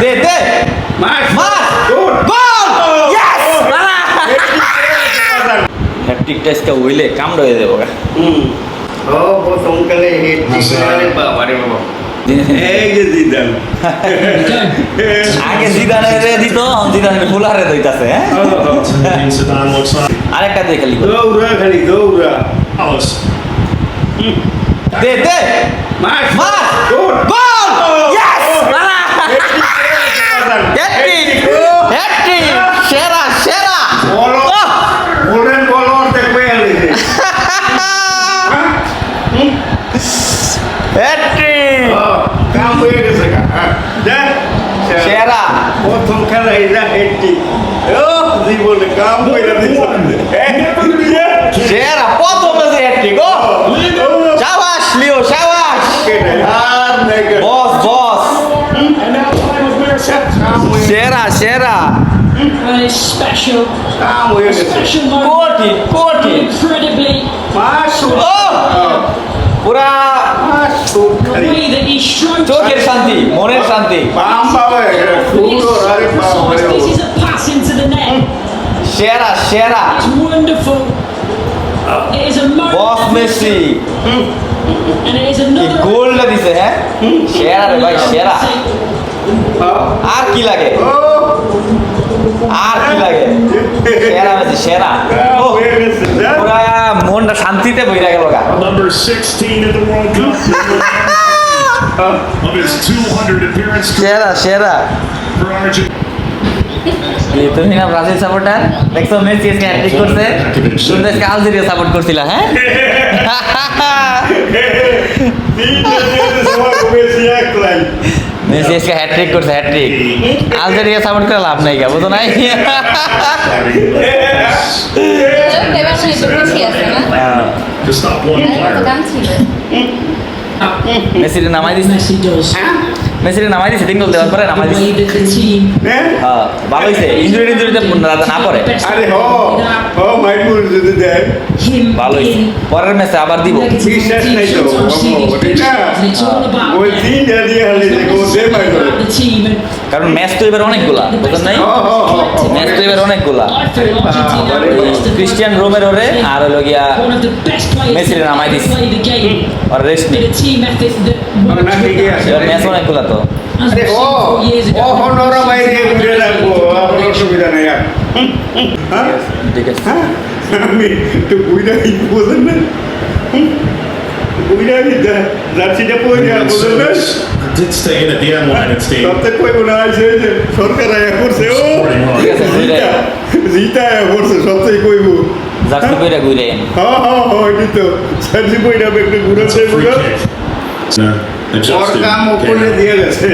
দে দে মার গোল yes hat trick টেস্টটা হইলে কামড় হয়ে যাবো ও প্রথমকালে হেড বাবা রে বাবা এই যে জিদান আগে জিদানে রে দিত জিদানে ফুলারে দইতাছে হ্যাঁ Zidane looks like আরেকটা দিয়ে খালি দৌড়া খালি দৌড়া Alice. দে দে মার গোল ইয়েস হ্যাটট্রিক হ্যাটট্রিক সেরা সেরা বলো গোল্ডেন বল দেখবে আলিছে হ্যাটট্রিক কাম হয়ে গেছে দেখ সেরা প্রথম খেলা এটা হেডটি ও জীবনে কাম হয়ে দিছে সেরা প্রথম ম্যাচে হ্যাটট্রিক ও শাবাশ লিও শাবাশ আর নেগা বস বস কাম হয়ে সেরা সেরা And it's special, কাম হয়ে গেছে special moment, crore crore incredibly, মাসু ও পুরা মাসু the way that he strokes চোখের শান্তি মনের শান্তি বাম বাবা সুন্দর আরে বাবা রে this is a pass into the net. সেরা সেরা It's wonderful. It is a boss moment, Messi and it is কি another. গোলটা দিছে হ্যাঁ সেরা রে ভাই সেরা আর কি লাগে আর কি লাগে সেরা মেসি সেরা ও হয়ে গেছে পুরা মনটা শান্তিতে বইরা গেল গা Number 16 at the World Cup. Of his 200 appearance সেরা সেরা for Argentina. তুমি না ব্রাজিল সাপোর্টার দেখছো মেসি আজকে হ্যাটট্রিক করছে তুমি আজকে আলজেরিয়া সাপোর্ট করছিলা হ্যাঁ মেসি আজকে হ্যাটট্রিক করছে হ্যাটট্রিক আলজেরিয়া সাপোর্ট করে লাভ নাই গা বুঝো নাই এবার সে তো বেশি আছে না To stop one কত player. দাম ছিল মেসিরে নামাই দিছে Messi does. মেসিরে নামাই দিছে তিন গোল দেওয়ার পরে নামাই The দিছে way that the team হ্যাঁ ভালো হইছে ইনজুরিতে না পড়ে আরে হো হো মাইপুর যদি দেয় him ভালো হইছে being পরের ম্যাচে আবার দিব negative বিশ্বাস team নাই তো sometimes see these ঠিক না pictures, and it's all about ওই তিন দিয়ে হলে যে গো দে মাই করে the team, and কারণ ম্যাচ তো এবার অনেকগুলা বুঝছেন নাই ম্যাচ তো এবার অনেকগুলা I feel Argentina is the Cristian রোমেরোরে আর হলো গিয়া one of the best players Messi to নামাই ever দিছে। play the game. আর রেস্ট নেই With a team ethic that না ঠিকই আছে এবার ম্যাচ অনেকগুলা তো as আরে we've ও seen 4 years ও ago. হনরা বাইরে ঘুরে রাখবো আপনার অসুবিধা নেই আর হ্যাঁ ঠিক আছে হ্যাঁ আমি তো বুইরা বলেন না বুইরা জার্সিটা পরে বলেন না Did stay in at the end line, it's সবথেকে কইব না আছে যে সরকার আয়া করছে ও জিতা আয়া করছে সবথেকে কইব জার্সি কইরা ঘুরে হ্যাঁ হ্যাঁ হ্যাঁ এটি তো জার্সি পরে একটা ঘুরাচ্ছে Free বুঝো kick. It's an or adjusted কাম উপরে game. দিয়ে গেছে